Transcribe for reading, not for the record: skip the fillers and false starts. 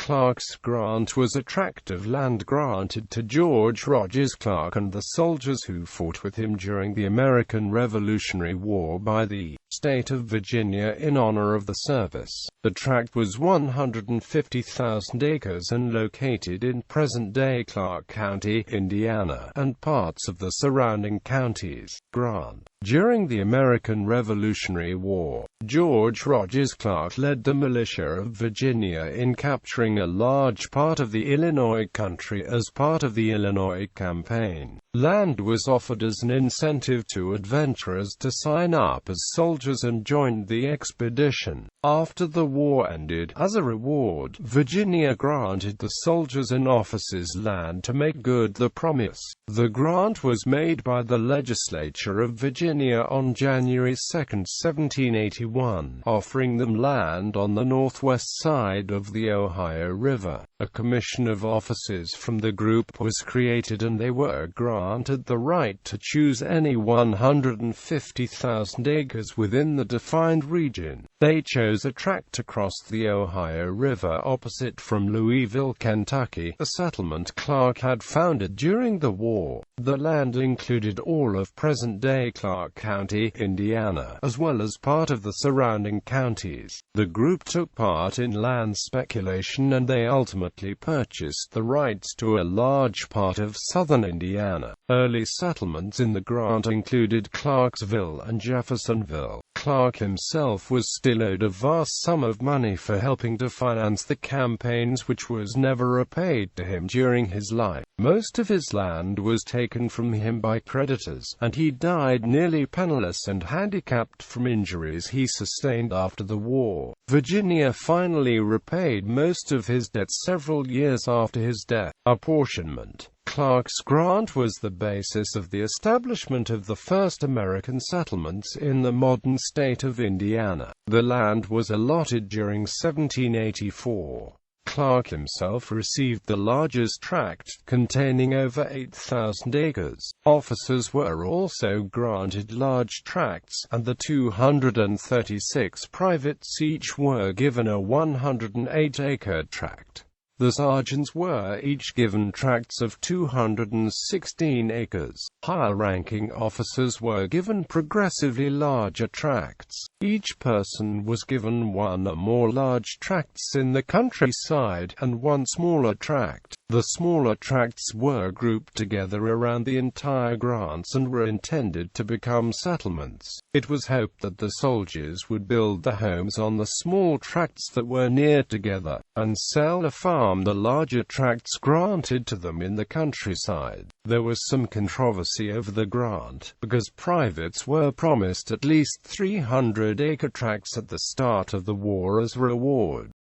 Clark's grant was a tract of land granted to George Rogers Clark and the soldiers who fought with him during the American Revolutionary War by the state of Virginia in honor of the service. The tract was 150,000 acres and located in present-day Clark County, Indiana, and parts of the surrounding counties. Grant. During the American Revolutionary War, George Rogers Clark led the militia of Virginia in capturing a large part of the Illinois country as part of the Illinois Campaign. Land was offered as an incentive to adventurers to sign up as soldiers and join the expedition. After the war ended, as a reward, Virginia granted the soldiers and officers land to make good the promise. The grant was made by the legislature of Virginia on January 2, 1781, offering them land on the northwest side of the Ohio River. A commission of officers from the group was created and they were granted the right to choose any 150,000 acres within the defined region. They chose a tract across the Ohio River opposite from Louisville, Kentucky, a settlement Clark had founded during the war. The land included all of present-day Clark County, Indiana, as well as part of the surrounding counties. The group took part in land speculation and they ultimately purchased the rights to a large part of southern Indiana. Early settlements in the grant included Clarksville and Jeffersonville. Clark himself was still owed a vast sum of money for helping to finance the campaigns, which was never repaid to him during his life. Most of his land was taken from him by creditors, and he died nearly penniless and handicapped from injuries he sustained after the war. Virginia finally repaid most of his debts several years after his death. Apportionment. Clark's grant was the basis of the establishment of the first American settlements in the modern state of Indiana. The land was allotted during 1784. Clark himself received the largest tract, containing over 8,000 acres. Officers were also granted large tracts, and the 236 privates each were given a 108-acre tract. The sergeants were each given tracts of 216 acres. Higher-ranking officers were given progressively larger tracts. Each person was given one or more large tracts in the countryside, and one smaller tract. The smaller tracts were grouped together around the entire grants and were intended to become settlements. It was hoped that the soldiers would build the homes on the small tracts that were near together, and sell or farm the larger tracts granted to them in the countryside. There was some controversy over the grant, because privates were promised at least 300-acre tracts at the start of the war as reward.